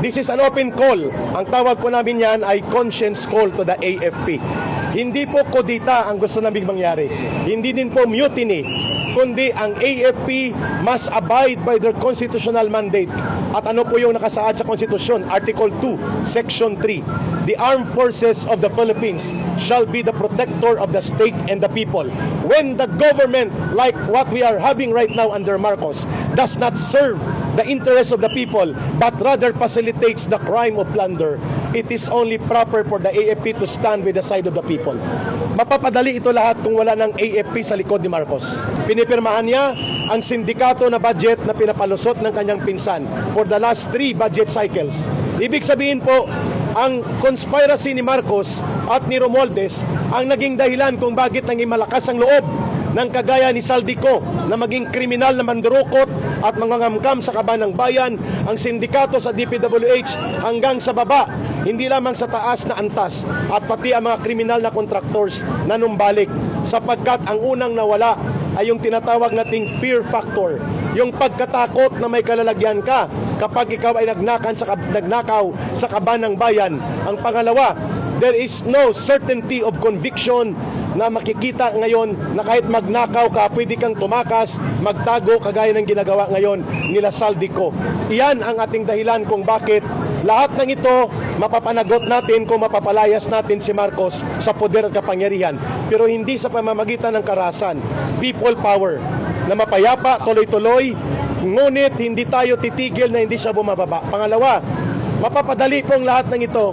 This is an open call. Ang tawag po namin yan ay conscience call to the AFP. Hindi po kudita ang gusto naming mangyari. Hindi din po mutiny, kundi ang AFP must abide by their constitutional mandate. At ano po yung nakasaad sa konstitusyon? Article 2, Section 3. The armed forces of the Philippines shall be the protector of the state and the people. When the government, like what we are having right now under Marcos, does not serve the interests of the people, but rather facilitates the crime of plunder, it is only proper for the AFP to stand with the side of the people. Mapapadali ito lahat kung wala ng AFP sa likod ni Marcos. Pinipirmahan niya ang sindikato na budget na pinapalusot ng kanyang pinsan for the last 3 budget cycles. Ibig sabihin po, ang conspiracy ni Marcos at ni Romualdez ang naging dahilan kung bakit naging malakas ang loob ng kagaya ni Saldico na maging kriminal na mandurukot at mangangamkam sa kaban ng bayan, ang sindikato sa DPWH hanggang sa baba, hindi lamang sa taas na antas, at pati ang mga kriminal na contractors na numbalik, sapagkat ang unang nawala ay yung tinatawag nating fear factor, yung pagkatakot na may kalalagyan ka kapag ikaw ay nagnakaw sa kaban ng bayan. Ang pangalawa, there is no certainty of conviction na makikita ngayon na kahit magnakaw ka, pwede kang tumakas, magtago kagaya ng ginagawa ngayon nila Saldico. Iyan ang ating dahilan kung bakit lahat ng ito mapapanagot natin kung mapapalayas natin si Marcos sa poder at kapangyarihan. Pero hindi sa pamamagitan ng karahasan. People power na mapayapa, tuloy-tuloy, ngunit hindi tayo titigil na hindi siya bumababa. Pangalawa, mapapadali pong lahat ng ito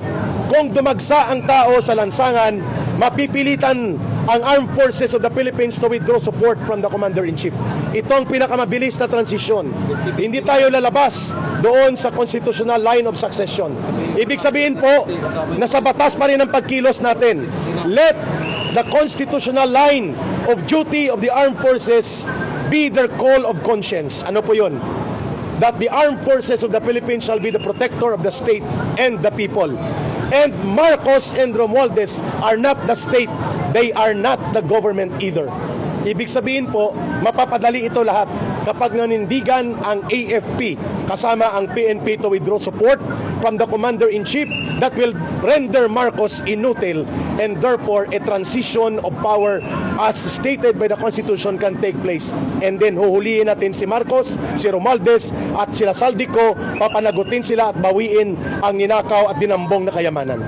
kung dumagsa ang tao sa lansangan, mapipilitan ang Armed Forces of the Philippines to withdraw support from the Commander-in-Chief. Ito ang pinakamabilis na transisyon. Hindi tayo lalabas doon sa constitutional line of succession. Ibig sabihin po, nasa batas pa rin ang pagkilos natin. Let the constitutional line of duty of the Armed Forces be their call of conscience. Ano po yun? That the Armed Forces of the Philippines shall be the protector of the state and the people. And Marcos and Romualdez are not the state. They are not the government either. Ibig sabihin po, mapapadali ito lahat kapag nanindigan ang AFP kasama ang PNP to withdraw support from the Commander-in-Chief that will render Marcos inutil, and therefore a transition of power as stated by the Constitution can take place. And then huhulihin natin si Marcos, si Romualdez at sila Saldico, papanagutin sila at bawiin ang ninakaw at dinambong na kayamanan.